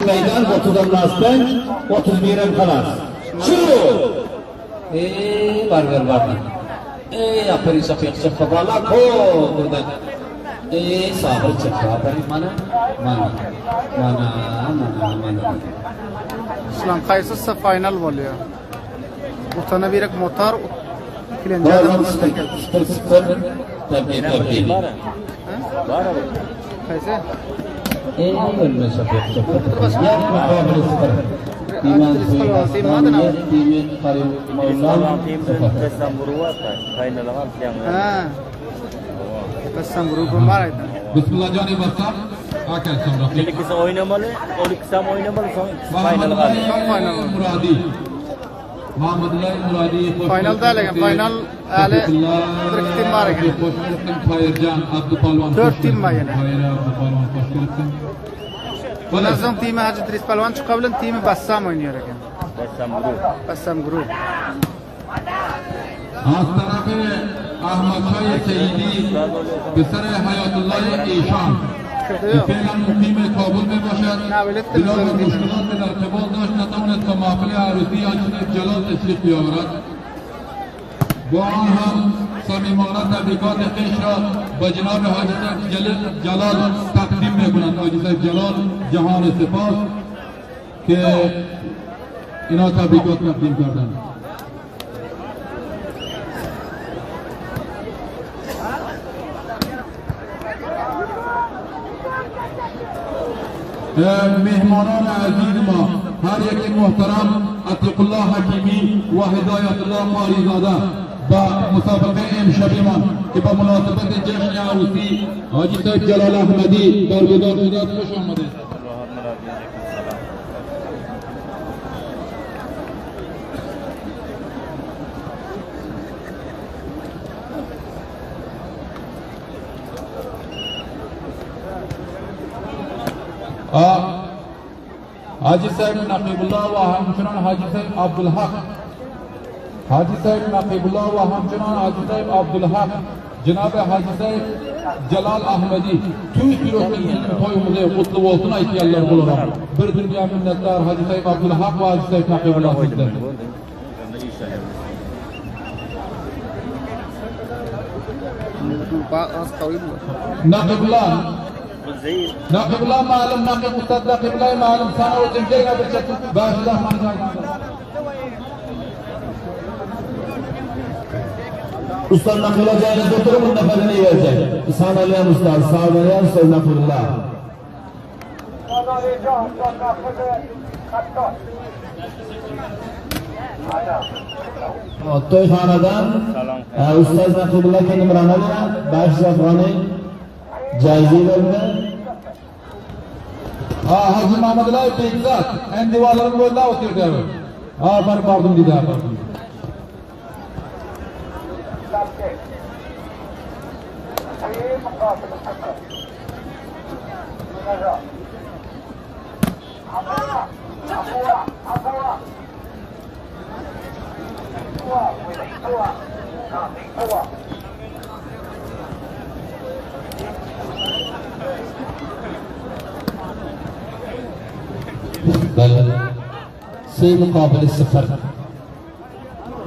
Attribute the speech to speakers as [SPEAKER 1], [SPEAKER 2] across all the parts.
[SPEAKER 1] meydan, 30'dan lastik, 31 kalas. Şuru! Barber barber. Aferin Şafik bala ko burada. Sabır çekti. Aferin mana.
[SPEAKER 2] İslam qaysi final oluyor. Ortana birek motor kilenca
[SPEAKER 1] tabii.
[SPEAKER 2] qaysi?
[SPEAKER 1] Ölme Şafik. Yapma kabul sıfır. Timan Karim Maulan
[SPEAKER 2] Kasamburu kemar itu.
[SPEAKER 3] Bismillah Johnny Bassam. Akan samrak.
[SPEAKER 4] Jadi kita oynamalı, olikisam oynamalı son final kali.
[SPEAKER 3] Muradi. Muhammadullah Muradi.
[SPEAKER 2] Finalda lekin final ali bir tim var ekan.
[SPEAKER 3] Fayirjan Abdupalvan.
[SPEAKER 2] 4 tim var yana.
[SPEAKER 3] Abdupalvan Toshkentdan.
[SPEAKER 2] Bundan so'ng timi Haji Idris Palvon chiqa bilan timi Bassam o'ynar ekan. Bassam Group.
[SPEAKER 3] Az tarafı Ahmad Şah Seyidi Pısar Hayatullah Eşan Efendim muqimi Kabul में बशर बिलाल मुश्किलात में در قبال داشت نتواند تا محفل عروسی آنچنان جلال تشریف بیاورد با آن هم صمیمانه تبریکات خویش را به جناب حاجی صاحب جلال تقدیم میکنند. حاجی صاحب جلال جهان سپاس که اینا تبریکات تقدیم کردند. مهمانان عزیز ما هر یک محترم عتیقالله حکیمی و هدایتالله قاریزاده با مسابقه امشبمان که با مناسبت جشن عروسی حاجی صاحب جلال احمدی برگزار شده است. خوش آمدید. حاجی صاحب نقیب الله و همچنان حاجی صاحب عبدالحق حاجی صاحب نقیب الله و همچنان حاجی صاحب عبدالحق جناب حاجی صاحب Celal Ahmedi tüy pilotun toyumuza kutlu olsun aytiyanlar bulurum. Bir dünya minnettar Hacı Sayyid Abdülhak ve Hacı Sayyid Nakibullah sizden. Nakibullah malum nakib ustad Nakibullah malum sana o cimcayla bir çatı başlah manzaydı.
[SPEAKER 1] Ustad Nakibullah cayınızda oturumun neferini verecek. İsa'nın Aliyan Ustad, sağ olayan Ustad Nakibullah. To'yxonadan Ustad Nakibullah Nimronova bash zafg'oni Jayzilovni Hacı Muhammadullah Bekzat endivaların boyunda oturdu. Ben pardon dedi abi. بل سی مقابل صفر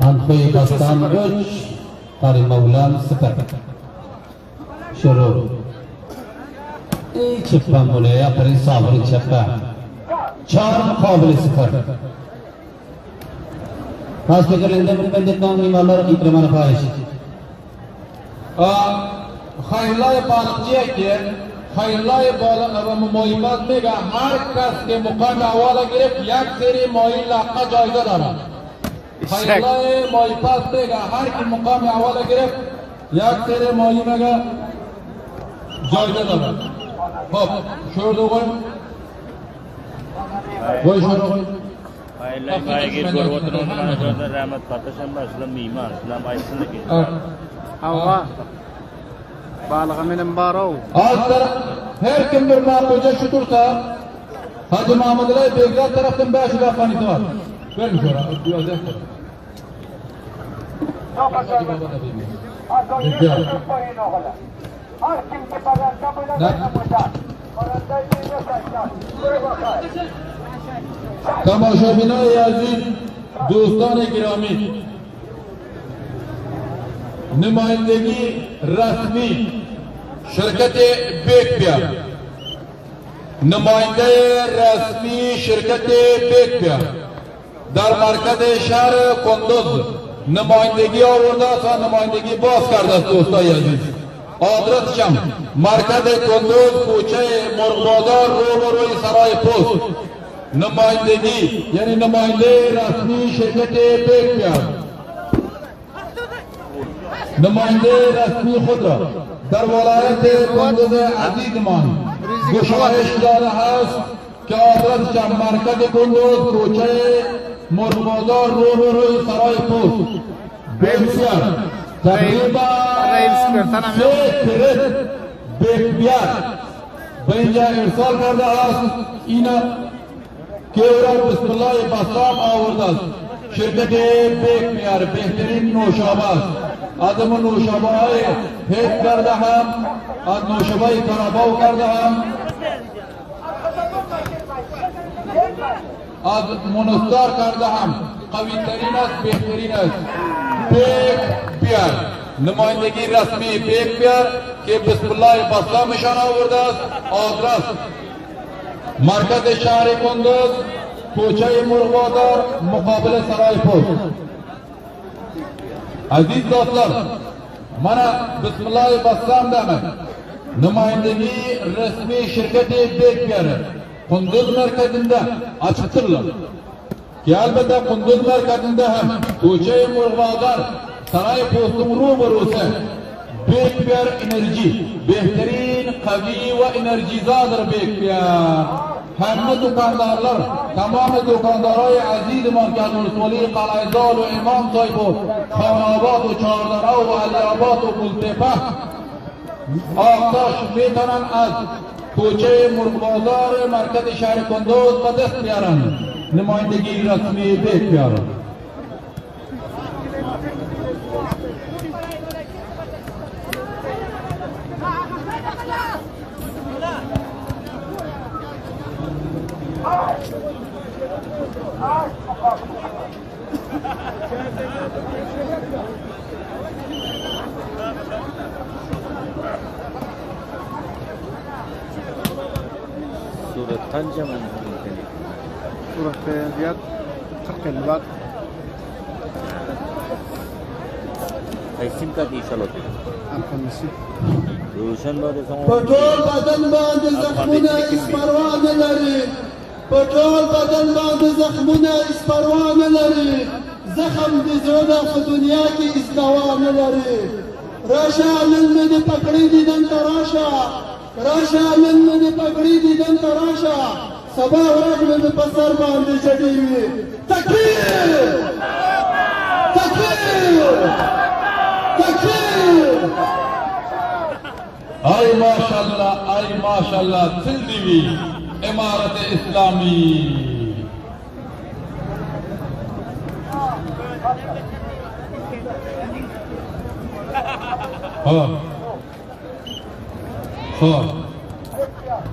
[SPEAKER 1] انخوی بستان 3 قاری مولان 0 شروع ای چپم بوله یا پری صابری چپم 4 مقابل 0 خاص بکرنده بندت نام ایمالار اکرمان خواهش خیلای بالقچیه که خیلای بالا و مایمات میگه هر کس که مقام اول گرفت یک سری مایی لقه جایزه دارد. خیلای مایپاس میگه هر کی مقام اول گرفت یک سری مایی میگه جایزه دارد. خب شروع دوگویم گوی شروع گویم
[SPEAKER 4] خیلای پایگیر گروتون اونجا رحمت پاتشان başlam iman İslam ayısını ki
[SPEAKER 2] Allah Balığı benim baro.
[SPEAKER 3] Alt taraf her kim bir mağluca şutursa Hacı Muhammadullah Bekzat taraftan 5 lafanisi var. Vermiş oraya. Biraz yakın.
[SPEAKER 1] تماشابینای عزیز، دوستان گرامی، نمایندگی رسمی شرکت بیکپیا، نماینده رسمی شرکت بیکپیا در مرکز شهر کندوز نمایندگی آورده است و نمایندگی باز کرده است. دوستای عزیز، آدرسشم مرکز کندوز، کوچه مرغ روبروی سرای پست. نمایندگی یعنی نماینده رسمی شرکت بیکپیا نماینده رسمی خود را در ولایت کندوز عزیزمان گشایش داده است که آدرسشم مرکز کندوز، کوچه مرغ روبروی سرای پست بسیار تقریبا 3 کرت بیکپیا به اینجا ارسال کرده است. اینا که او بسم الله بسام آورده است. شرکت بیکپیا بهترین نوشابه است. از اون نوشابه های هیت کرده هم، از نوشابه های کراباو کرده هم، از منستار کرده هم قوی ترین است، بهترین است. بیکپیا نمایندگی رسمی بیکپیا که بسم الله بسامشان آورده است. آدرس مرکز شهر کندوز، کوچه مرغ مقابل سرای پست. عزیز دوستان، من بسم الله بسام دامم نمایندگی رسمی شرکت بیکپیا کندوز مرکزinde açıktırlar. Ki elbette Kunduz merkezinde hem Koçay Murğadar Saray Post'un ruburusu Biekpia enerji, behterin, kavi ve enerjizadır Biekpia. Hem dukandarlar, tamamı dukandarayı aziz markaz Ursuli, Kalayzal ve İmam Sayfu, Khanabat ve Çardara ve Aliyabat ve Kultepe Aktaş میتونن از کوچه مرغبازار مرکز شهر کندوز به دست بیارن نمایندگی رسمی بیکپیا.
[SPEAKER 4] صورت پنجم
[SPEAKER 2] صورت زیاد 40 الوقت
[SPEAKER 4] ایسیم کا دیشل ہوتی روشن باید
[SPEAKER 5] پټول بدن باندې زخمونه اسپروانه لري پټول بدن باندې زخمونه اسپروانه لري زخم د زړه په دنیا کې استوانه لري راشه نن مې پکړې دي نن راشه راشه نن مې پکړې دي نن راشه سبا ورځ مې په سر باندې چړې وي تکبیر تکبیر تکبیر
[SPEAKER 1] ای ماشاءالله تل دیوی امارت اسلامی.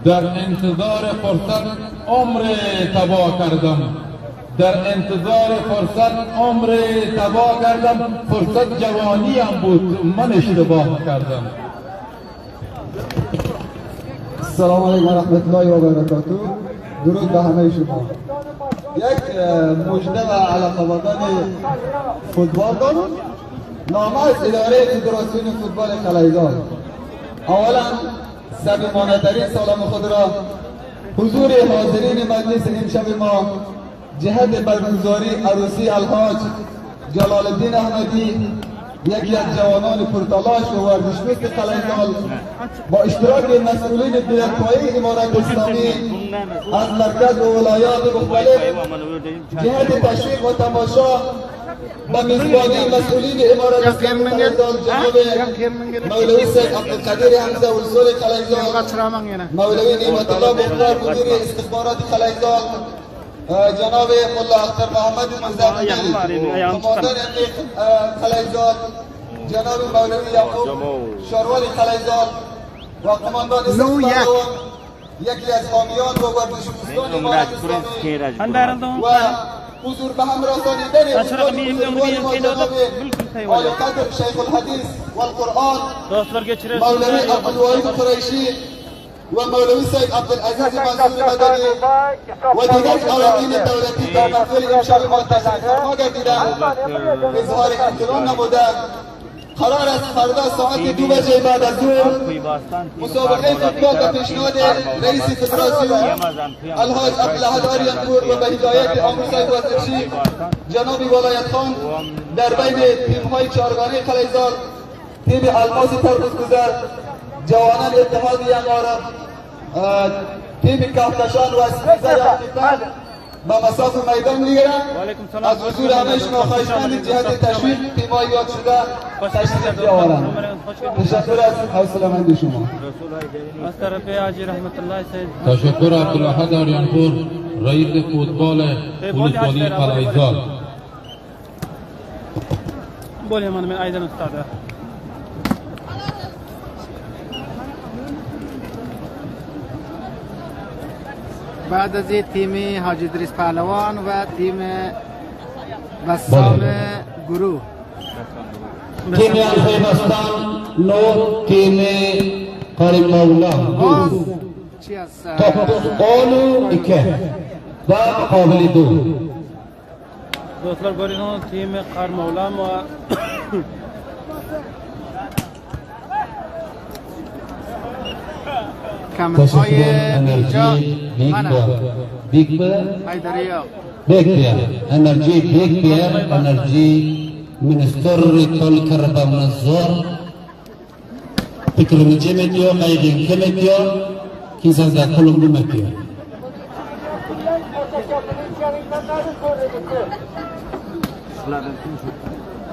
[SPEAKER 1] در انتظار فرصت عمر تباه کردم، در انتظار فرصت عمر تباه کردم. فرصت جوانی هم بود، من اشتباه کردم.
[SPEAKER 5] سلام علیکم و رحمت الله و برکاته. درود به همه شما. یک مژده و علاقه‌مندان فوتبال دارم. نامه از اداره فدراسیون فوتبال کلایزال. اولا صمیمانه‌ترین سلام خود را حضور حاضرین مجلس امشب ما جهت برگزاری عروسی الحاج جلال الدین احمدی یکی از جوانان پرتلاش و ورزشمست کلایزال با اشتراک مسئولین دولت‌پایه امارت اسلامی از مرکز و ولایات مختلف جهت تشویق و تماشا و میزبانی مسئولین امارت اسلامی کلایزال جناب مولوی سید عبدالقدیر حمزه ولسول کلایزال، مولوی نعمت الله مختار مدیر استخبارات کلایزال، جناب ملا اختر محمد مزدقی کماندار امنیت کلایزال، جناب مولوی یعقوب شاروال کلایزال و کماندان سپاهان یکی از حامیان و ورزشدوستان امارت اسلامی و حضور به هم رسانیدن بزرگوار ما جناب عالی قدر شیخ الحدیث و القرآن مولوی عبدالواحد قریشی و مولوی سید عبدالعزیز منصور مدنی و دیگر عوامل دولتی در محفل امشب ما تشریف فرما گردیدند، اظهار احترام نمودند. قرار است فردا ساعت 2 بجه بعد از ظهر مسابقه فوتبال به پیشنهاد رئیس فدراسیون الحاج عبدالاحد آریانپور و به هدایت آموزهای وزیرشی جناب ولایت خان در بین تیم‌های چهارگانه قلیزار، تیم الماس ترمزگذر، جوانان اتحاد یمارا، تیم کهکشان و اسپیزه یافتگان با مساف میدان میگیرند. از حضور همه شما خواهشمندیم جهت تشویق تیم‌های یاد شده تشریف بیاورند. تشکر از حوصله‌مندی شما.
[SPEAKER 2] از طرف حاجی رحمت الله سید
[SPEAKER 3] تشکر عبدالاحد آریانپور رئیس فوتبال فوتبالی قلعه‌زار.
[SPEAKER 2] بولیه من ایضا استاد. بعد از این تیم حاجی ادریس پهلوان و تیم بسام گروه.
[SPEAKER 1] تیم پیوستان 9 تیم قاری مولا
[SPEAKER 2] چی است؟
[SPEAKER 1] قولو ایکه و مقابل 2
[SPEAKER 2] دوستlar görüyorsunuz timi Qar Mavlam ve کمرهای اینجا
[SPEAKER 1] بیگ
[SPEAKER 2] حیدریه
[SPEAKER 1] بیگ انرژی بیگ انرژی منستر تول کربا منظور تکنولوژی میتیو قایدین که میتیو کیسان دا کلمبو میتیو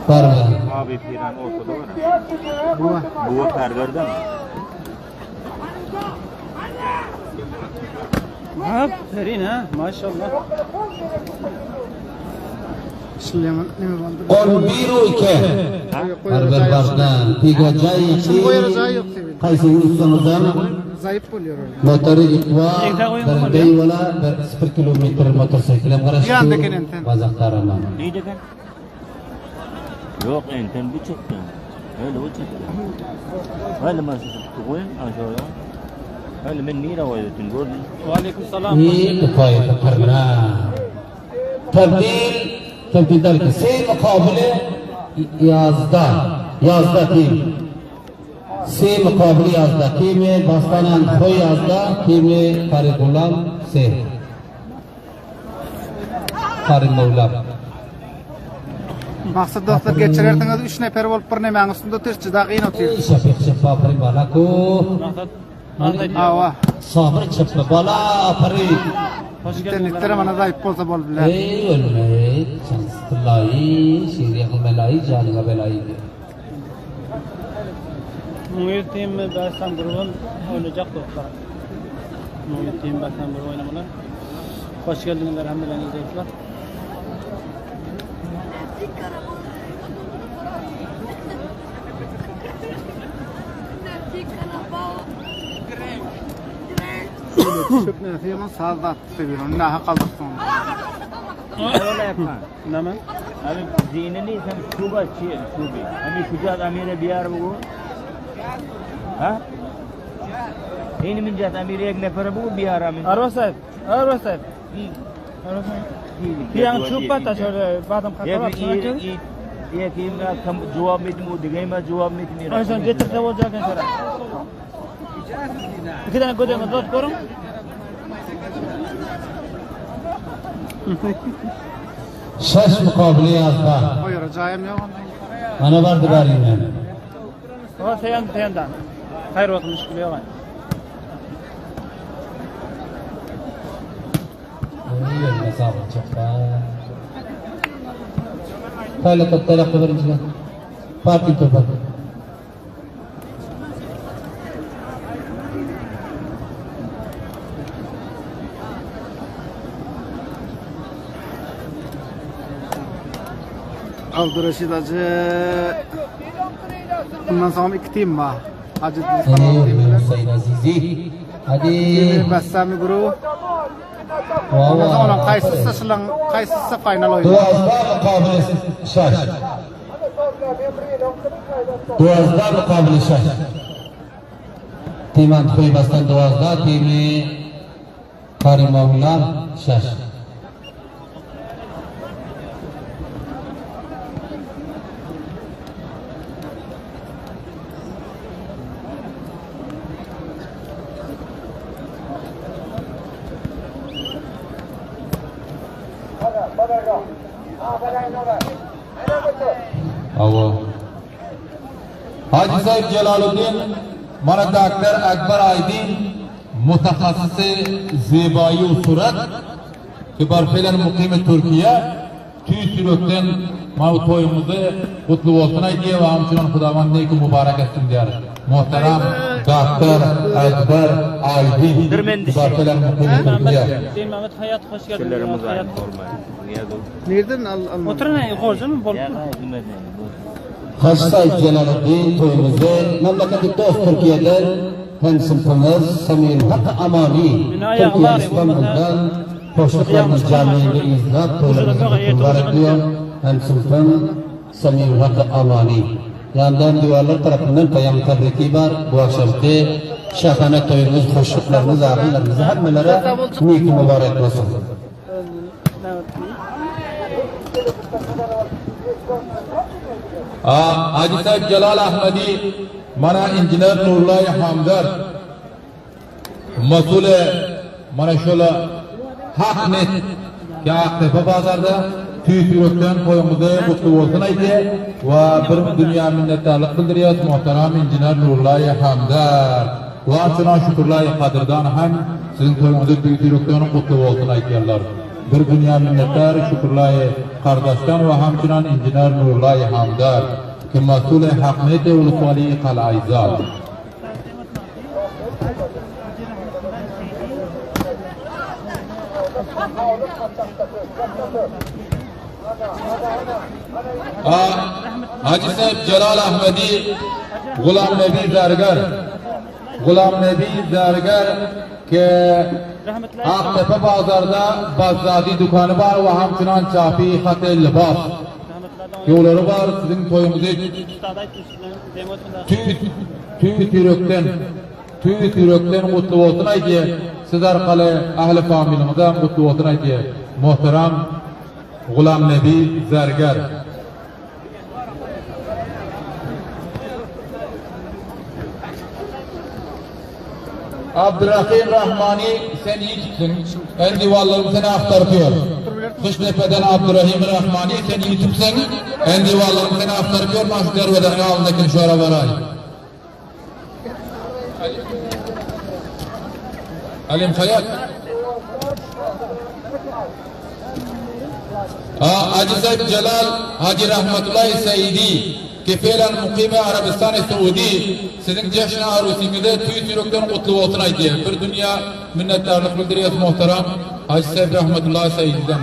[SPEAKER 1] پروا
[SPEAKER 4] Abi filan ortada var. Bu pergerde mi?
[SPEAKER 2] Aferin ha maşallah. Süleyman ne mi bandı?
[SPEAKER 1] قول بیرو که پرور بردن پیگا جایی چی قیسی روزمزن
[SPEAKER 2] Zayıf oluyor öyle.
[SPEAKER 1] موتر اکوا در دی ولا در 0 kilometre موتورسیکل غرش وزختارنا
[SPEAKER 4] Neydi kan? Yok enten bu çıktı. Öyle o çıktı. Öyle masası koyun aşağıya. Öyle ben niye ravayetin gördün?
[SPEAKER 2] Aleyküm selam.
[SPEAKER 1] ये किफायत करना तब्दील दल के से मुकाबले 11 टीम से मुकाबले 11 टीम में बस्तान खोई 11 टीम में कारी गुलाम से कारी मौला
[SPEAKER 2] Maqsad dostlar geçirerdiniz 3 nefer bolup bir nemeň üstünde tırçıda gyn otyr.
[SPEAKER 1] Shafiq शफा परी बाला को
[SPEAKER 2] Ava.
[SPEAKER 1] صابر شفا बाला परी
[SPEAKER 2] İnternetlere bana zayıf bolsa bol bilen.
[SPEAKER 1] ey ölmeyi şanslılayı şiriyak melayı canıga belayı
[SPEAKER 2] Muhit tim Basam grubun oynayacak dostlar. Muhit tim Basam grubu oynamalar. Hoş geldiniz hamdülillah dostlar. Şüpne filan sazat seviyorum. Ne hakaldık sonra.
[SPEAKER 4] Öyle yapma.
[SPEAKER 2] Ne mi?
[SPEAKER 4] Abi zihnini sen şuba şubi. Hani şucat amire diyar bu. Ha? Ini min jat amire ek nefer bu diyar amin.
[SPEAKER 2] Arvasayt. Yang çupa ta şöyle badam
[SPEAKER 4] Ye
[SPEAKER 2] katlar.
[SPEAKER 4] ye kimna kam cevap mitmu digayma cevap mitmi.
[SPEAKER 2] Ayşan getirse olacak mesela. İki tane gödem dört korum.
[SPEAKER 1] شش مقابله 11
[SPEAKER 2] Buyuracağım yok.
[SPEAKER 1] انا برد باریم
[SPEAKER 2] O seyandan. Hayır olsun müşkül yok.
[SPEAKER 1] المسافه شفا قالت الطلاق برجله فاتي توبه
[SPEAKER 2] Abdurreşid Hacı. Bundan sonra 2 tim var. Hacı
[SPEAKER 1] ايه حسين عزيزي
[SPEAKER 5] Hadi.
[SPEAKER 2] Bassami guruh.
[SPEAKER 5] Wow.
[SPEAKER 2] Ona qaysisi final o'yini.
[SPEAKER 5] Duazda muqobili shash. Duazda muqobili shash. Timan qo'ymasdan duazda timi Karimovlar shash. Avo. Haji Said Jalaluddin, mana Doktor Akbar Aydin, mutaxassisi zeboyi surat, kibar fe'lan muqimi Turkiya, tüy-sürökten mana to'yimizni qutlu bo'lsin aytib va hamchinon Xudovandning muborak etsin der. Muhtaram Doktor Akbar Aydin, kibar fe'lan muqimi Turkiya.
[SPEAKER 2] Mehmet Hayat hoş geldin.
[SPEAKER 4] Şunlarımız var.
[SPEAKER 2] Hayat.
[SPEAKER 4] Nereden?
[SPEAKER 2] Nereden oturun qo'rjin bo'lib.
[SPEAKER 5] Haji Said Jalaluddin to'yimizni mamlakati do'st Turkiyadan hamsimtimiz Samir Haq Amoni Turkiya Istanbuldan qo'shiqlarni jamiyatga izlab to'ylarni muborak qilgan hamsimtim Samir Haq Amoni. Yandan dualar tarafından tayyam tabriki var. Bu akşamki şahane toyumuz, qo'shiqlarimiz, ahillarimiz hammalari niyki muborak bo'lsin. Haji Said Jalal Ahmadi, mana injener Nurulloy Hamdar, mas'uli mana shula Haqnet Yaqtepa bozorda tüy-sürökten to'yimizni qutlu bo'lsin aytdi va bir dunyo minnatdorlik bildiryapti muhtaram injener Nurulloy Hamdar. Va shuna shukrlar qadrdan ham sizning to'yingizni tüy-sürökten qutlu bo'lsin aytganlar. Bir dünya minnettar şükürler kardeşten ve hamçınan incener Nurulloy Hamdar ki mas'ul-i Haqniyat Ulusvali Qal'aizad. Haji Said Jalal Ahmadi, Ghulam Nabi Zargar, Ghulam Nabi Zargar ke Aqtepe bozorda Bazzadi dükkanı var ve hamçınan Çafi Hatel Libas yolları var. Sizin toyumuzu tüy-sürökten kutlu olsun aydi. Siz arkalı ahli familimizden kutlu olsun aydi. Muhterem Ghulam Nabi Zargar. Abdurrahim Rahmani sen iyi tutsun. En divarlarım seni aktarıyor. Kıştepe'den Abdurrahim Rahmani sen iyi tutsun. En divarlarım seni aktarıyor. Mahşer ve dağın altındaki şura varay. Alim Hayat. Haji Said Jalal Haji Rahmatullahi Saidi ki fiilen muqimi Arabistan-ı Suudi sizin ceşna arusinizde tüy-sürökten kutlu olsun aydi. Bir dünya minnettarlık bildiriyoruz muhterem Haji Said Rahmatullahi Saidi'den.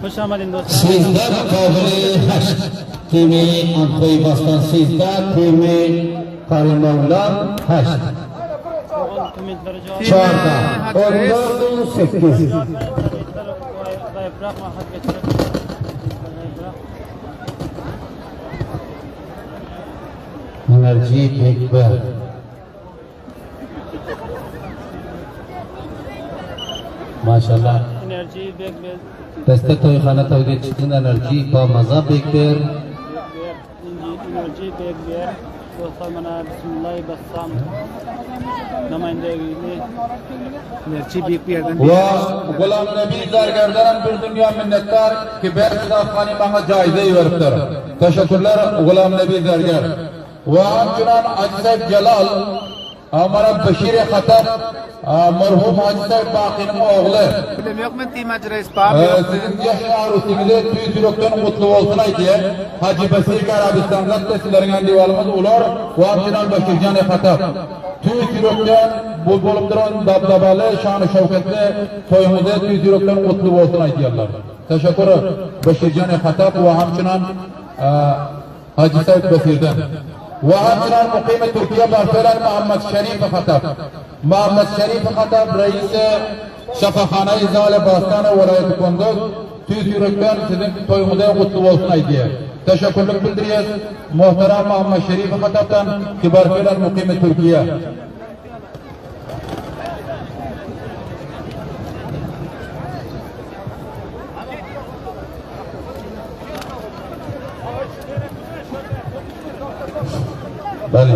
[SPEAKER 2] Hoş geldin dostlar.
[SPEAKER 5] Sizde mukabele haşt. Kimi Ankoy Bastan sizde, kimi Karimovlar haşt. Çarda, 14-8. Enerji Bekber. Maşallah.
[SPEAKER 2] Enerji Bekber.
[SPEAKER 5] Deste toyxona toyga chiqqan enerji ba maza Bekber.
[SPEAKER 2] Enerji Bekber. Dostlar mana Bismillah Bassam. Namayndagini Enerji Bekber'den.
[SPEAKER 5] Va Ghulam Nabi Zargardan bir dünya minnettar ki ben Afgani bana caize veripdir. Teşekkürler Ghulam Nabi Zargar. Va hamçınan Haji Said Jalal Amara Bashir-i Khatab merhum Haji Said Baqi'nin oğlu.
[SPEAKER 2] Bilim yok mu Timacı Reis Bab?
[SPEAKER 5] Sizin yaşlı arusinizde tüy-sürökten kutlu olsun aydi. Haji Basir Arabistan'dan tesilerin divalımız ular. Va hamçınan Bashir-i Khatab. Tüy-sürökten bu bolup duran dabdabalı, şanı şevketli toyumuzda tüy-sürökten kutlu olsun aydiyorlar. Teşekkür Bashir-i Khatab ve hamçınan
[SPEAKER 3] Hacı Said Basir'den. Ve hamçınan mukime Türkiye Barfeler Muhammed Şerif Khatab. Muhammed Şerif Khatab reisi Şafahane-i Zale Bastane Velayeti Kunduz. Tüz yürekten sizin toyumuza kutlu olsun aydiye. Teşekkürlük bildiriyoruz. Muhterem Muhammed Şerif Khatab'dan Kibarfeler mukime Türkiye. Bale.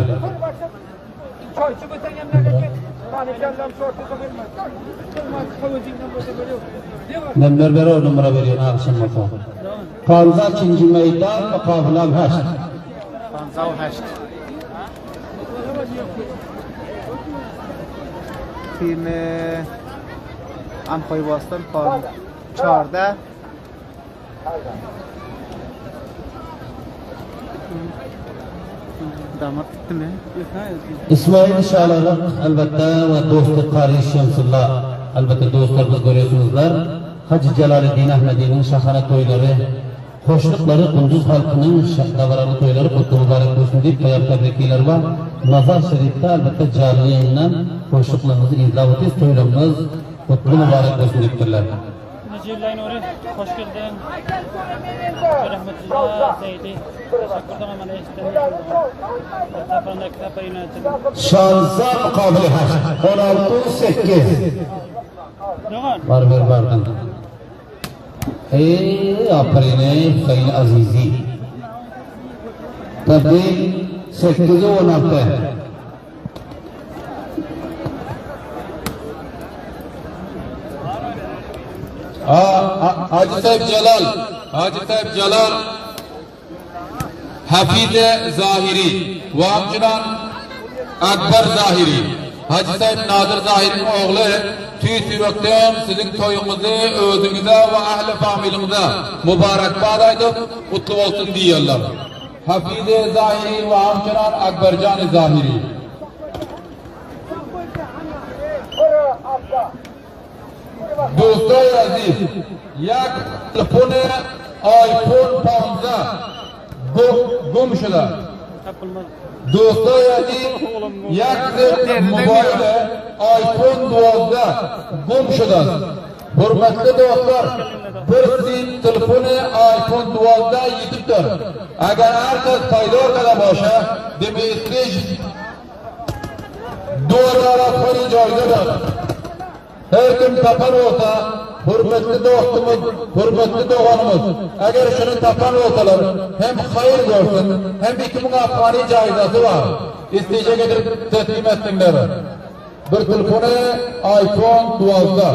[SPEAKER 5] Nemler beri o numara veriyor akşam bakalım. Kanza 2. meydan mukabilam 8.
[SPEAKER 2] Kanza و 8 تیم امخوی باستان 14 damat gitti mi?
[SPEAKER 5] İsmail Şalalık elbette ve dostu Qari Şemsullah. Elbette dostlarımız görüyorsunuzlar. Hacı Celaleddin Ahmedi'nin şahane toyları, hoşlukları Kunduz halkının davranı toyları kutlu mübarek olsun deyip bayram tebrikler var. Mazar Şerif'te elbette canlı yayından hoşluklarımızı izlah ediyoruz. Toylarımız kutlu mübarek olsun deyiptirler.
[SPEAKER 2] Necillayın oraya hoş geldin. Rahmetullah Seydi. Teşekkürler amana istemiyorum. Tafanda kitap yayınlattım.
[SPEAKER 5] Şansa mukabili 16-8. Var ver vardan. Aferin Hüseyin Azizi. Tabi 8'e 16.
[SPEAKER 3] Hacı Said Celal, Hacı Said Celal, Hafize Zahiri, ve hamçınan Akbar Zahiri, Hacı Said Nadir Zahiri'nin oğlu, tüy sürükten sizin toyunuzu özünüze ve ahli familinize mübarekbad edip kutlu olsun diyorlar. Hafize Zahiri ve hamçınan Akbarcan Zahiri. Do'stlar aziz, yak telefon iPhone 15 gum shida. Do'stlar aziz, yak mobil iPhone 12 gum shida. Hurmatli do'stlar, bir sim telefoni iPhone 12 yetibdir. Agar herkes paydor qila bo'lsa, demak, $2 foni joyidadir. Her kim tapan olsa, hürmetli dostumuz, hürmetli doğanımız, eğer şunu tapan olsalar, hem hayır görsün, hem 2000 afghani caizası var. İsteyecek edip teslim etsinler. Bir telefonu iPhone 12'da.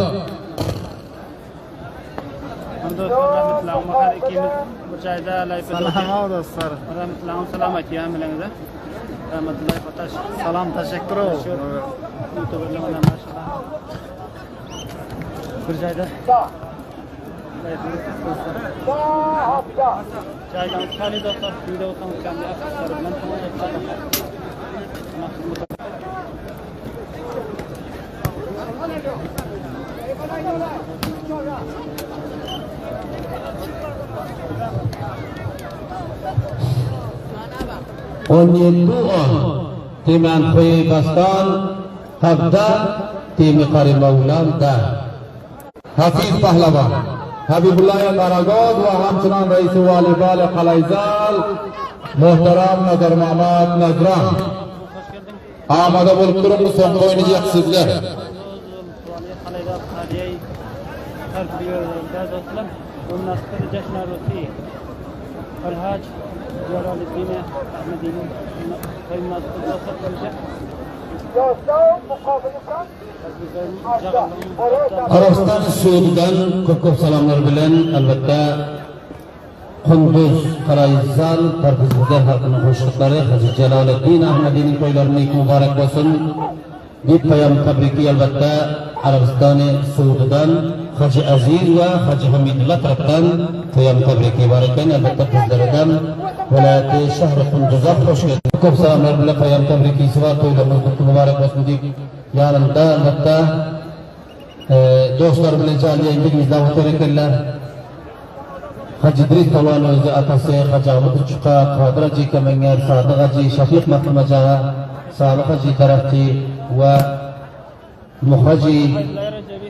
[SPEAKER 2] Salam teşekkür ederim. Bir joyda joydan xarid dostlar video tanishganlar asoslari bilan
[SPEAKER 5] Timan Khoy Bastan Habda Timi Qari Mavlam da Hafiz Pahlavan, Habibullah Baragod ve hamçınan Reis-i Valibal Qalayzal, Muhterem Nazar Mahmud Nazran. Amada bolup durup bu sonda oynayacak sizler. Arabistan Suudi'den çok selamlar bilen elbette Kunduz, Qalayzal, Parvizgudar halkının hoşlukları Hacı Celaleddin Ahmedi'nin toylarını mübarek olsun. Bir payam tabriki elbette Arabistan Suudi'den Hacı Aziz ve Hacı Hamidullah taraftan payam tabriki varken elbette bizlerden velayeti şehri Kunduz'a hoş geldiniz. Çok selamlar bilen payam tabrikisi var toylarını mübarek olsun deyip yanında elbette dostlar bilen canlı yayında davet edenler
[SPEAKER 6] Hacı İdris Talan özü atası Hacı Ahmet Uçuqa, Qadir Hacı Kemengen, Sadık Hacı, Şafiq Mahmacağa, Sadık Hacı Tarafçı ve Muhacı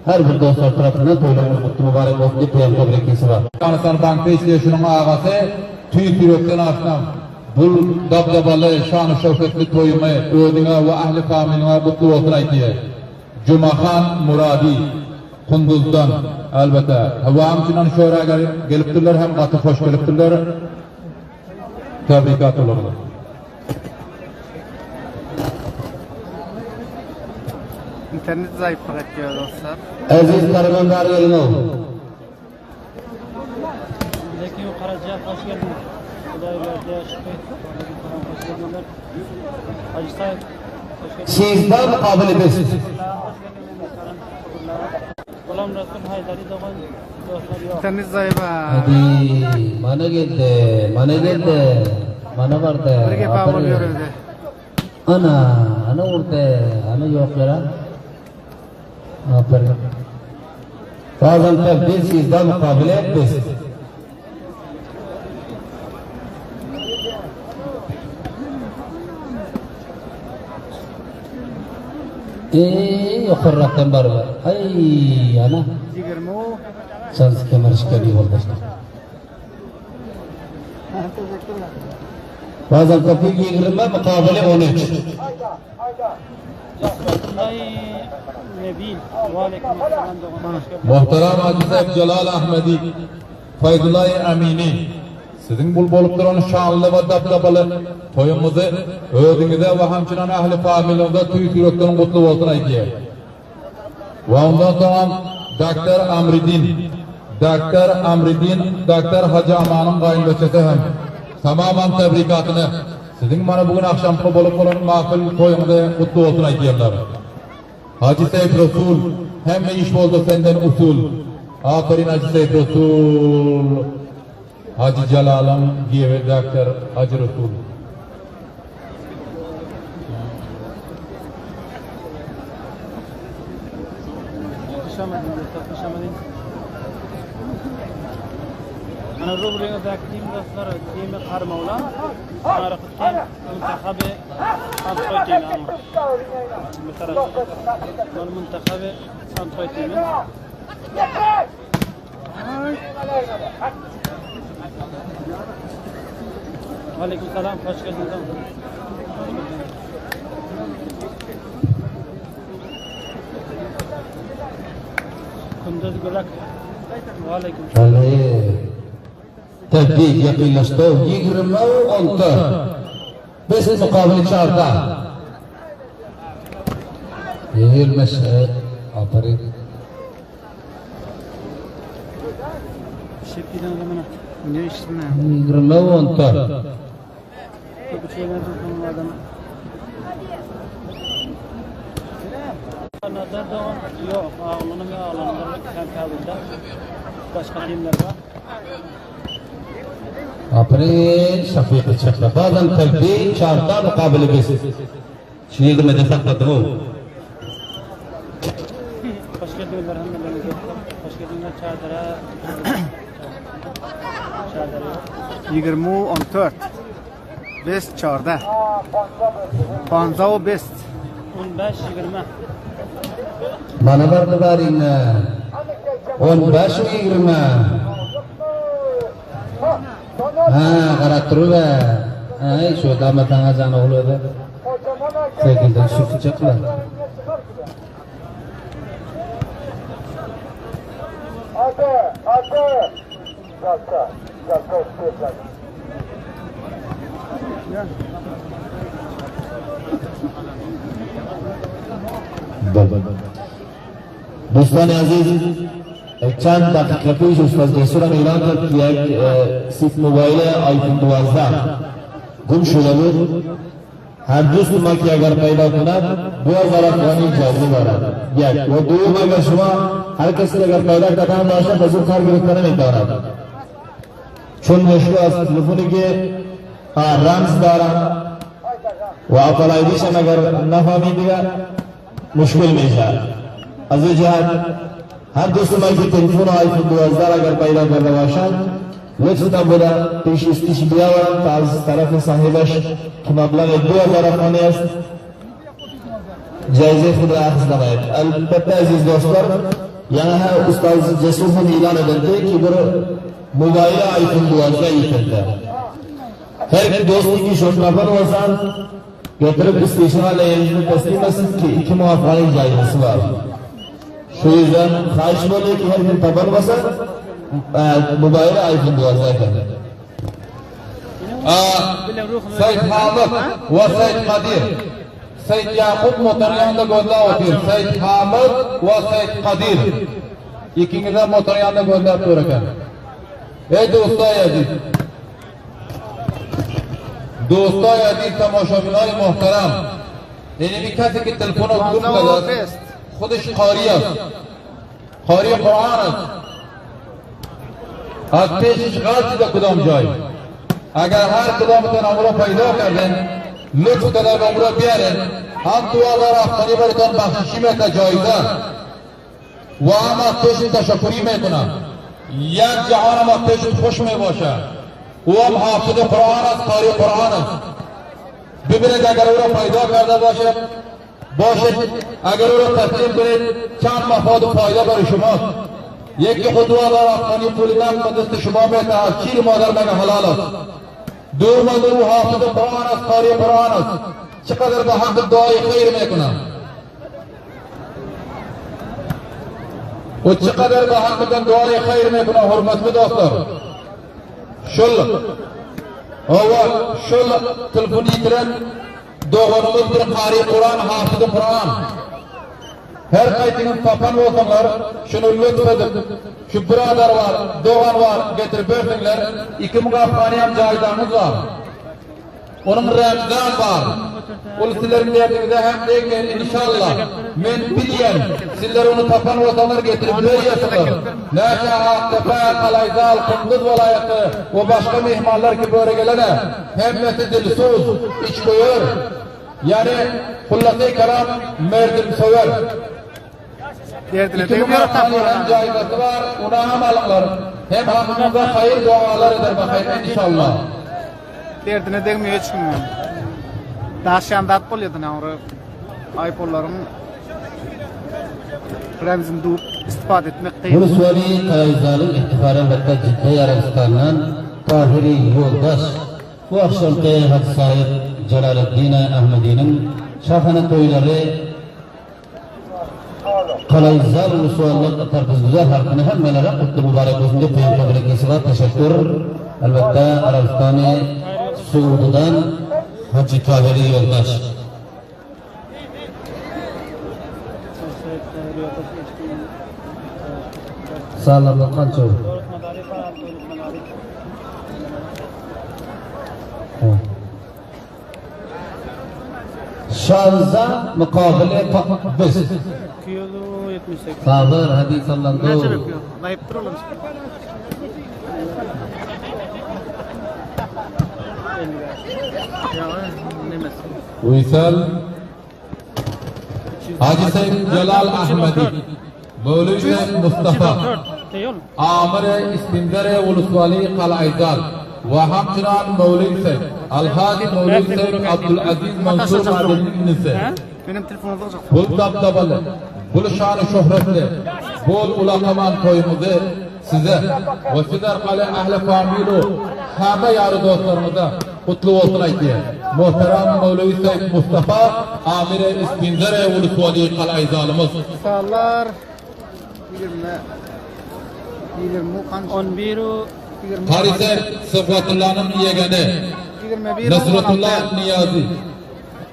[SPEAKER 6] her bir dostlar tarafından toylamış mutlu mübarek olsun diye peyam tebrikisi var.
[SPEAKER 3] Afganistan Bankı İşleyişinin ağası tüy türekten aşkam. Bu dabdabalı, şanı şevketli toyumu ödüne ve ahli kamiline mutlu olsun aytiye. Cumahan Muradi Kunduz'dan elbette. Havamçınan şöyle geliptirler hem katı hoş geliptirler. Tebrikat olurlar.
[SPEAKER 2] İnternet zayıflık ediyor dostlar.
[SPEAKER 6] Aziz Karmanlar yerine ol.
[SPEAKER 2] Zeki Karaca hoş geldin. Huday verdi aşkı. Hoş geldinler. Hacı Said hoş geldin.
[SPEAKER 6] Sizden mukabele biz.
[SPEAKER 2] Ulan Resul Haydari doğan dostlar yok. İnternet zayıf.
[SPEAKER 6] Hadi mana geldi, mana geldi, mana vardı.
[SPEAKER 2] Birge bağlı görüldü.
[SPEAKER 6] Ana orada, ana yok ya. Aferin. Bazen tabi sizden mukabele biz. Yukarıdan var var. Ay ana. Sen kemer şikayet oldu. Bazen tabi yigirme mukabele 13.
[SPEAKER 2] Nebil. Aleyküm selam doğan.
[SPEAKER 3] Muhterem Hacı Said Celal Ahmedi Faydullah Amini sizin bul bolup duran şanlı ve dabdabalı toyumuzu ödünüze ve hamçınan ahli familiyonda tüy türekten kutlu olsun aydiye. Ve ondan sonra Dr. Amridin, Dr. Hacı Aman'ın kayınbeçesi hem tamamen tebrikatını sizin bana bugün akşamki bolup olan mahfil toyumuza kutlu olsun aydiyeler. Hacı Said Resul hem iş oldu senden usul. Aferin Hacı Said Resul. Hacı Celal'ın gibi Dr. Hacı Resul.
[SPEAKER 2] أنا الربع ذاك تيم ذكر تيم خرمولا أنا رقصتين منتخب أنطويتين مثلا والمنتخب أنطويتين وعليكم السلام خوش geldiniz. Kunduz Gulak. Waalaikum
[SPEAKER 6] Tebrik yakınlaştı. 26. Biz mukabele çağırda. Yirmiş. Aferin.
[SPEAKER 2] Şekilden adamına. Ne işin ne?
[SPEAKER 6] 26.
[SPEAKER 2] Bu şeyler bu adam. Nazar da yok. Ağlanım ya ağlanım. Kan kaldı. Başka timler var.
[SPEAKER 6] Aferin. Şafiq çıktı. Bazen tebrik çağırda mukabele biz. Şimdi de sakladım o.
[SPEAKER 2] Hoş geldinler hanımefendi. Hoş geldinler çadara. Çadara. 24. Best çarda. 15 best. 15 20.
[SPEAKER 6] Bana vardı varin. 15 20. Ha, karakteru ve ay şu damat tangazan oluyor da. Sevgiliden sürtecekler. Dostlar aziz, چند دقیقه پیش استاد رسولم اعلان کرد که یک سیت موبایل آیفون 12 گم شده بود. هر دوست ما که اگر پیدا کند 2000 افغانی جایزه دارد. یک و دوم اگر شما هر کسی اگر پیدا کردن باشه بزرگ کار گرفتن نمی‌دارد. چون مشکل از تلفنی که رمز دارد و اپل آیدیش هم اگر نفهمیده مشکل میشه. از این جهت هر دوست ما که تلفن آیفون 12 اگر پیدا کرده باشد لطفاً بوده پیش استیش بیاورد تا از طرف صاحبش که مبلغ 2000 افغانی است جایزه خود را اخذ نماید. البته عزیز دوستان یعنی استاد جسور هم اعلان کرده که برو موبایل آیفون 12 کرده هر دوستی که شد نفر وزن گترب استیشن والا یعنی تسلیم است که 2 ماه افغانی جایزه سوار شویزن خواهش بوده که هر من تبر وزن موبایل آیفون 12 کرده.
[SPEAKER 1] سید حامد و سید قدیر سید یعقوب موتریان گوزده وطیر سید حامد و سید قدیر یکینگیده موتریان گوزده توره کرد. ای دوستای عزیز تماشابینای محترم اینمی کسی که تلفن رو گم کرده خودش قاری است قاری قرآن است از پیشش غلطی در کدام جای اگر هر کدامتون امرو پیدا کردن لطف کده به امرو بیارن هم 2000 افغانی براتون بخششی میکنه جایزه و هم از پیش تشکری میکنم یک جهان هم از پیش خوش میباشه او هم حافظ قرآن است قاری قرآن است ببینید اگر او را پیدا کرده باشه اگر او را تسلیم کنید چند مفاد و فایده برای شماست یکی خود 2000 افغانی پول نقد به دست شما میده از چیر مادر مگه حلال است دوم او حافظ قرآن است قاری قرآن است چقدر به حق دعای خیر میکنم و چقدر به حق دعای خیر میکنم حرمت دوستان شل تلفونی کرن دوغنمز bir qari Qur'on hafiz Qur'on her qaytinin papan olsanlar şunu lütfedip şu biradar var doğan var getirip versinler 2000 Afgani ham joyidamiz var onun Ramzan var ol sizlerin derdinizde hem deyin inşallah men bilyen sizler onu papan olsanlar getirip veriyorsunlar Naşaha, Tepe, Kalayzal, Kunduz vilayeti ve başka mihmanlar ki böyle gelene hemmesi dilsuz, iç koyur yani Hullası-i Keram merdim söver İki Afgani hem caizesi var ona hem alırlar hem hakkımıza hayır dualar eder bakayım inşallah
[SPEAKER 2] Derdine degmeye çıkmıyor. Daha şandat oluyordu ne oraya ayıpollarım Ramzan duup istifade etmek kıyım.
[SPEAKER 6] Burusvali Kalayzal'ın ihtifaren vette Ciddi Arabistan'dan Tahiri Yoldaş bu akşamki Hacı Sahip Celaleddin Ahmedi'nin şahane toyları Kalayzal Burusvali'nin tartışıcılar halkını hemmelere kutlu mübarek olsun diye peyam kabul var. Teşekkür. Elbette Arabistan'ı Suud'dan Hacı Tahiri Yoldaş. Sağlamlık kanço. Şanza mukabele biz. Sabır hadis sallandu.
[SPEAKER 2] Layıp duralım.
[SPEAKER 3] Uysal Hacı Said Celal Ahmedi Mevlevi Said Mustafa Amir-i İskindere Ulusvali Kalayzal ve hamçınan Mevlevi Said Al-Hadi Mevlevi Said Abdülaziz Mansur Madeni'nin nisi bul dabdabalı bul şanı şöhretli bul ulakaman toyumuzu size ve sizler kale ahli familu hamma yarı dostlarımıza kutlu olsun aytıyor. Muhterem Mevlevi Said Mustafa Amir-i İskindere Ulusvali Kalayzalımız.
[SPEAKER 2] Sağlar 11
[SPEAKER 3] Harise Sıfatullah'ın yegeni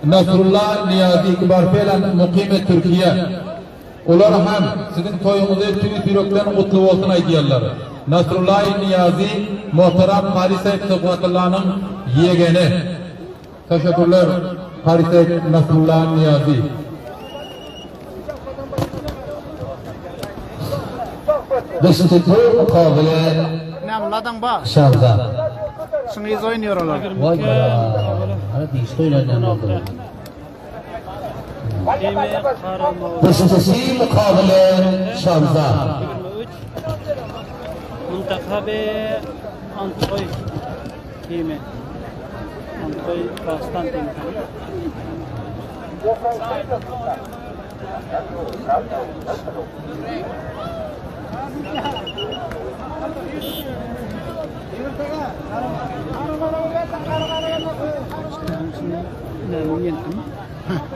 [SPEAKER 3] Nasrullah Niyazi kibar fe'lan muqimi Türkiye. Ular ham sizin toyunuzu tüy yürekten kutlu olsun aytıyorlar. Nasrullah Niyazi muhterem Harise Sıfatullah'ın yegeni. Teşekkürler Harise Nasrullah Niyazi.
[SPEAKER 6] Beşinci tur mukabele
[SPEAKER 2] Namladan bak.
[SPEAKER 6] Şanza.
[SPEAKER 2] Şunu iz oynuyorlar.
[SPEAKER 6] Vay be. Hadi işte öyle oldu. Beşincisi mukabele Şanza.
[SPEAKER 2] Muntakhabe Antoy timi. Antoy Pokiston timi.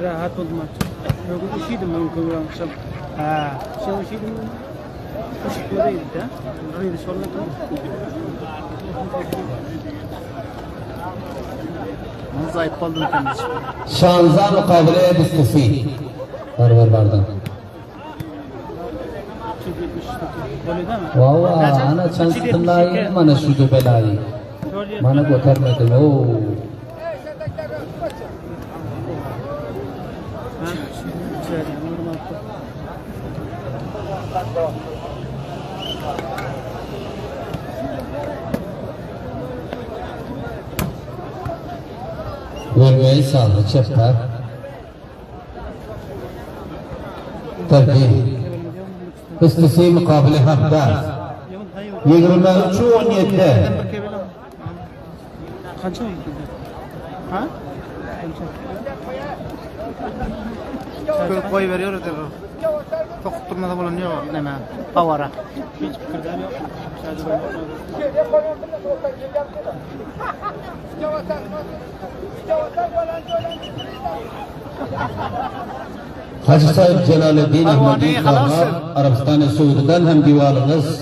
[SPEAKER 2] Rahat oldu maç. Yok üşüdüm ben kıvıran akşam. Akşam üşüdüm. Işık göreydi de. Rıydı sormadım. Zayıf oldum kendisi.
[SPEAKER 6] Şanza mukabele bistifi. Barbar bardan.
[SPEAKER 2] Öyle değil mi?
[SPEAKER 6] Valla ana chansıtınlayı mana şu belayı. Mana götürmedim o. Vermeyi sağlı çepter. Tabii. İstisi mukabele hafta. 23-17'de.
[SPEAKER 2] Kaç ay gidiyor? Ha? Koy veriyoruz da bu. Tokutturmada bulunuyor neme? Pavara. Hiç fikirden yok. Sadece
[SPEAKER 6] Hacı Said Celaluddin Ahmedi Arabistan-ı Suudi'den hem divanımız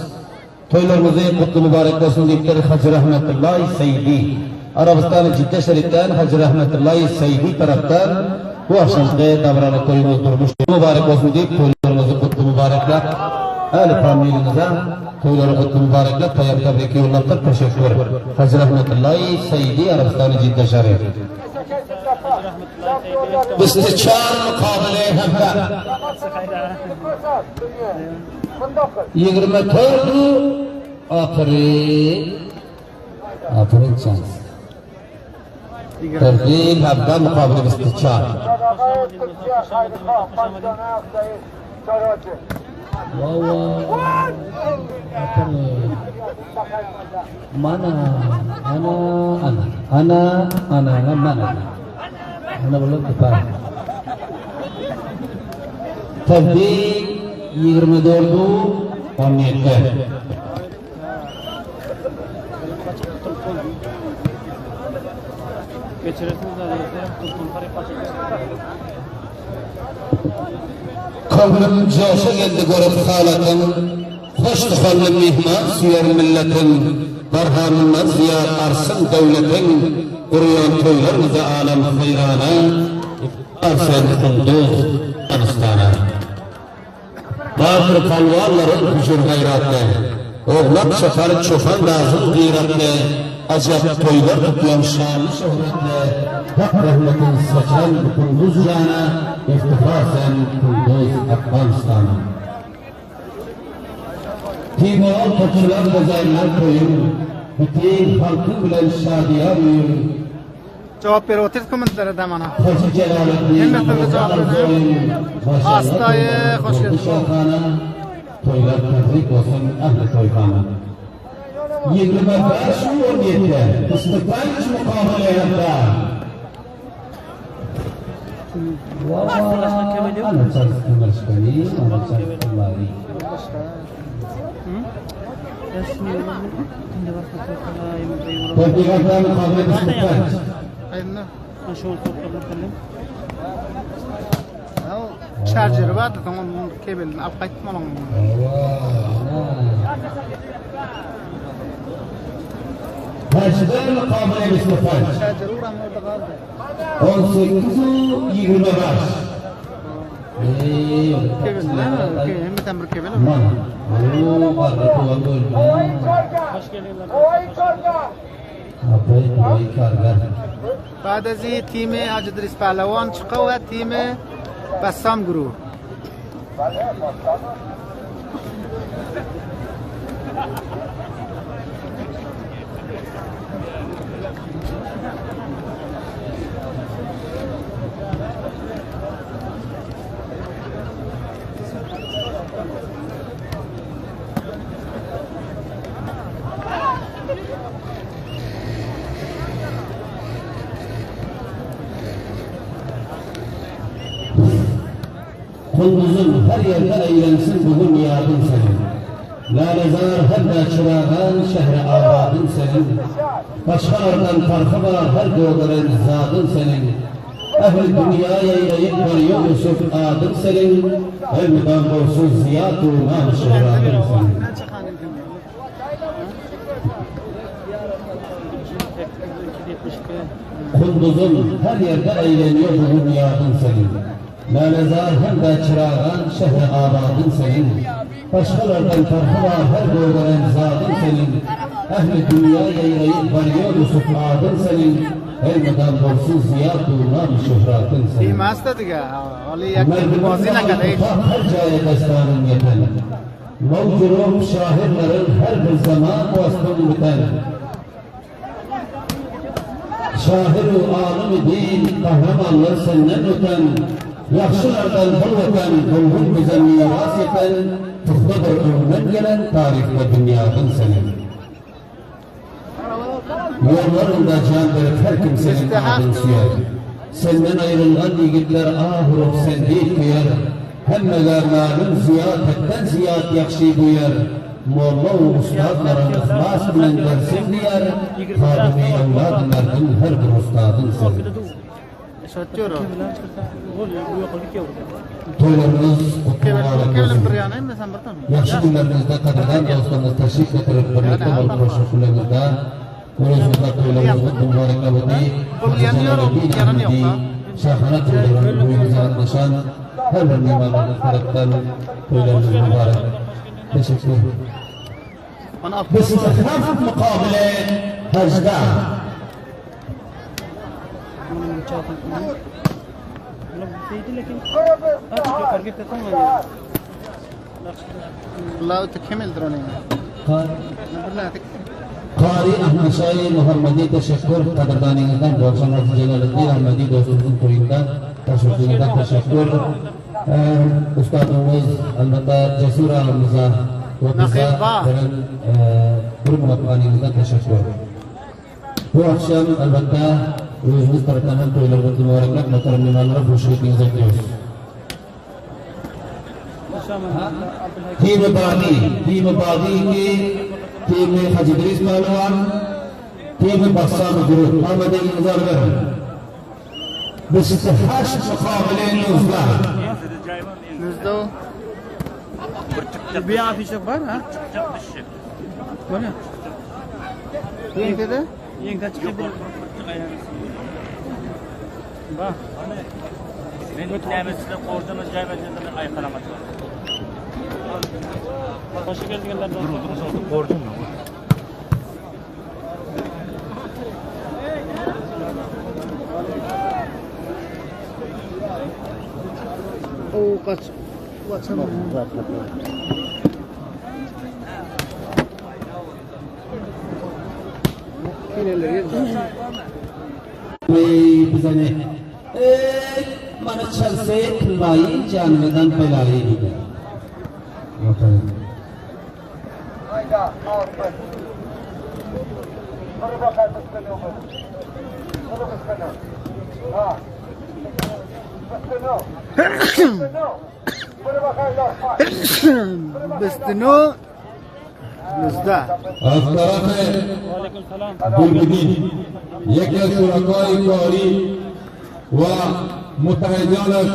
[SPEAKER 6] toylarımızı kutlu mübarek olsun deyipleri Hacı Rahmetullahi Seydi Arabistan-ı Cidde Şerif'ten Hacı Rahmetullahi Seydi taraftan bu akşamki davranı toyumuz durmuş mübarek olsun deyip toylarımızı kutlu mübarekler ahli familinize toyları kutlu mübarekler tayyip tebriki yollattır teşekkür Hacı Rahmetullahi Seydi Arabistan-ı Cidde Şerif İstiçar mukabele hemden 24 Aferin şans Terbil hemden mukabele istiçar Mana Ana belum depan. Tebdil 24 17. Kavlim coşa geldi görüp halatın hoş tıkallı mihman süyer milletin barhanından ziyar arsın devletin Kuruyan toylarımıza alem hayrana Arsen kunduz Anistana Bağır palvarların hücur hayratlı Oğlak şafar çofan lazım gıyratlı Acayip toylar tutuyan şanlı şöhretle Hak rahmetin saçan kunduz cana İftifasen kunduz Afganistan'a Timur kaçırlar gazaylar koyun Bütün halkı bilen şadiya büyür
[SPEAKER 2] Cevap ver otur komentlara da bana.
[SPEAKER 6] Hoş Celaluddin
[SPEAKER 2] Hemmetle cevap verin. Hastayı hoş geldin.
[SPEAKER 6] Toylar tebrik olsun ahli toyhana 25-17 İstikbal mukabele yapta Ana çalıştım başkanı Ana çalıştım bari Tebrikatlar mukabele istikbal
[SPEAKER 2] Hayırlı. Şu an topladım. Charger var da tamam kabel apayt malum.
[SPEAKER 6] Hacıdan mukabele istikbal
[SPEAKER 2] Charger uğram orada kaldı.
[SPEAKER 6] 18-20 baş
[SPEAKER 2] Kabel ne? Hem tamir kabel mi?
[SPEAKER 6] Oo, vardı tuğandı
[SPEAKER 2] Hoş geldinler.
[SPEAKER 6] Apayt kargar
[SPEAKER 2] بعد از این تیم حاج ادریس پهلوان چقه و تیم بسام گروه
[SPEAKER 6] Kunduzun her yerde eğlensin bugün niyadın senin. Lalezar her de çırağın şehre abadın senin. Başkalardan farkı var her doğduğun zadın senin. Ehl-i dünyaya eğleyip varıyor Yusuf adın senin. Elmiden borçsuz ziyad-ı nam şehradın senin. Kunduzun her yerde eğleniyor bugün niyadın senin. Lalezar hem de çırağın şehre abadın senin. Başkalardan farkı var her doğduğun zadın senin. Ehl-i dünyaya eğleyip varıyor Yusuf adın senin. Elmeden borçsuz ziyad-ı nam şehradın senin.
[SPEAKER 2] Masta diga. Ali yakın bozi na kadar.
[SPEAKER 6] Her caya destanın yeten. Mevcurum şahirlerin her bir zaman vasfını biten. Şahir-u alım-ı din, kahramanlar senden öten, yakşılardan hırveten, ruhun bize miras eten, tıftadır ömründen gelen tarihte dünyadın senin. Yollarında can verip her kimsenin adın süyer. Senden ayrılan yiğitler ahırıp sen değil kıyar. Hemmeler malum ziyad, hepten ziyad yakşi duyar. Molla-u ustadların ihlas bilen dersin diyar. Kadimi evladınlardın her bir ustadın senin. Toylarınız kutlu mübarek olsun. Yaxşı günlerinizde kadrdan dostlarınız teşrif getirip birlikte olup koşullarınızda Görüşürüzler toylarınız kutlu mübarek olsun. Şahane toyların uyumuza anlaşan her bir mimarlarınız taraftan toylarınız mübarek. Teşekkür ederim. باستخلاف مقابلة هجدة قاری احمد شاهی محمدی تشکر قدردانی‌اندن روشن جلالالدین احمدی دوستمuzun toyundan teşekkürler teşekkür ustadımız elbette cesur ağamıza ve bize veren kurum vakfanimizden teşekkür. Bu akşam elbette özümüz tarafından toylarımızı mübarekler muhterem mimarlara hoşçakalınızı diliyoruz. Tim Badi ki Tim Hacı İdris Pehlivan, Tim Bassam Guru Ahmet'e imzar verin. باستحاش مقابلة نزدة
[SPEAKER 2] نزدو بيع في شبان ها ولا ين كده ين كده با
[SPEAKER 4] Ben gitmemesine korduğumuz caybedenlerin ayıkalaması var.
[SPEAKER 2] Hoş geldinler.
[SPEAKER 4] Korktum mu?
[SPEAKER 2] O kaç baksana.
[SPEAKER 6] bizane mana chalse bayi janvedan pelai dige
[SPEAKER 2] Bestino Nuzda.
[SPEAKER 3] از طرف گلبدین یکی از شرکای کاری و متحدانش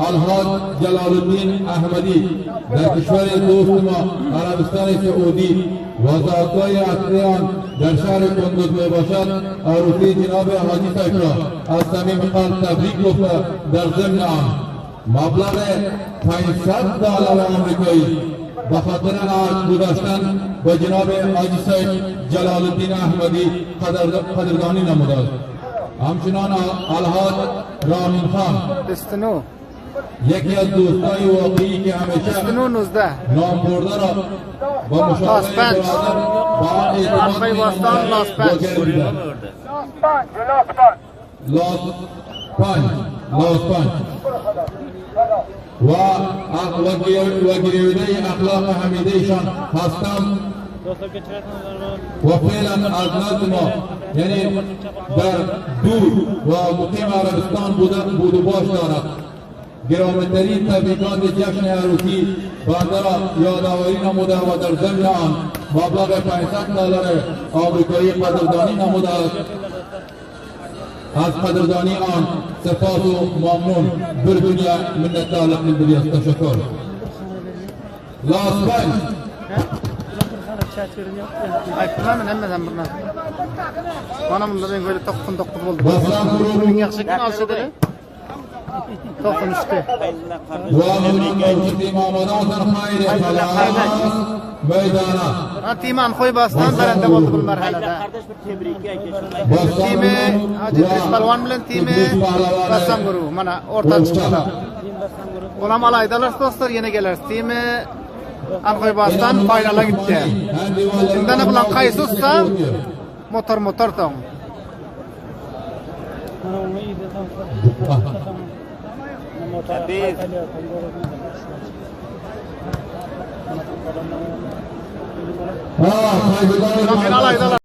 [SPEAKER 3] الحاج جلال الدین احمدی در کشور دوست ما عربستان سعودی و ذات‌های اصلی آن در شهر کندوز می باشد عروسی جناب حاجی صاحب را از صمیم قلب تبریک گفته در ضمن آن مبلغ $500 آمریکایی به خاطر عهد گذاشتن و جناب حاجی صاحب جلال الدین احمدی قدردانی نموده است. همچنان الحاج رامین خان
[SPEAKER 2] Bestino.
[SPEAKER 3] یکی از دوستای واقعی که همیشه
[SPEAKER 2] Bestino Nuzda.
[SPEAKER 3] نام برده را با مشاهده برادر با اعتماد لاس پنج و گریوده اخلاق حمیدهشان هستم و فعلا از نزد ما یعنی در دور و مقیم عربستان بود و باش دارد گرامی‌ترین تبریکات جشن عروسی بنده را یادآوری نموده و در ضمن آن مبلغ $500 آمریکایی قدردانی نموده است. از قدردانی آن سپاس و ممنون. bir dünya minnettarlık bildiriyoruz. Teşekkür. Last one.
[SPEAKER 2] Aytmam nemmeden bir narsa. Bana bunda ben böyle 99 oldu.
[SPEAKER 3] Basran
[SPEAKER 2] Bugün
[SPEAKER 3] grubu
[SPEAKER 2] yaxshi kun olsa dedi. 93'te.
[SPEAKER 3] dua mevcut İmam Hasan Hayri Kalas meydana.
[SPEAKER 2] Ha Timan Xo'ybosdan baranda bo'ldi bu marhalada.
[SPEAKER 4] Kardeş bir tebrik aka.
[SPEAKER 3] Basran
[SPEAKER 2] Timi
[SPEAKER 3] grubu
[SPEAKER 2] Hacı İdris Palvon bilan timi Bassam guruhi mana o'rta chiqdi. Ulam alaydalar do'stlar yana kelar. Timi Xo'ybosdan finalga gitdi. Shundan bilan qaysi usta motor tong.
[SPEAKER 3] Ha,
[SPEAKER 2] Final aydalar.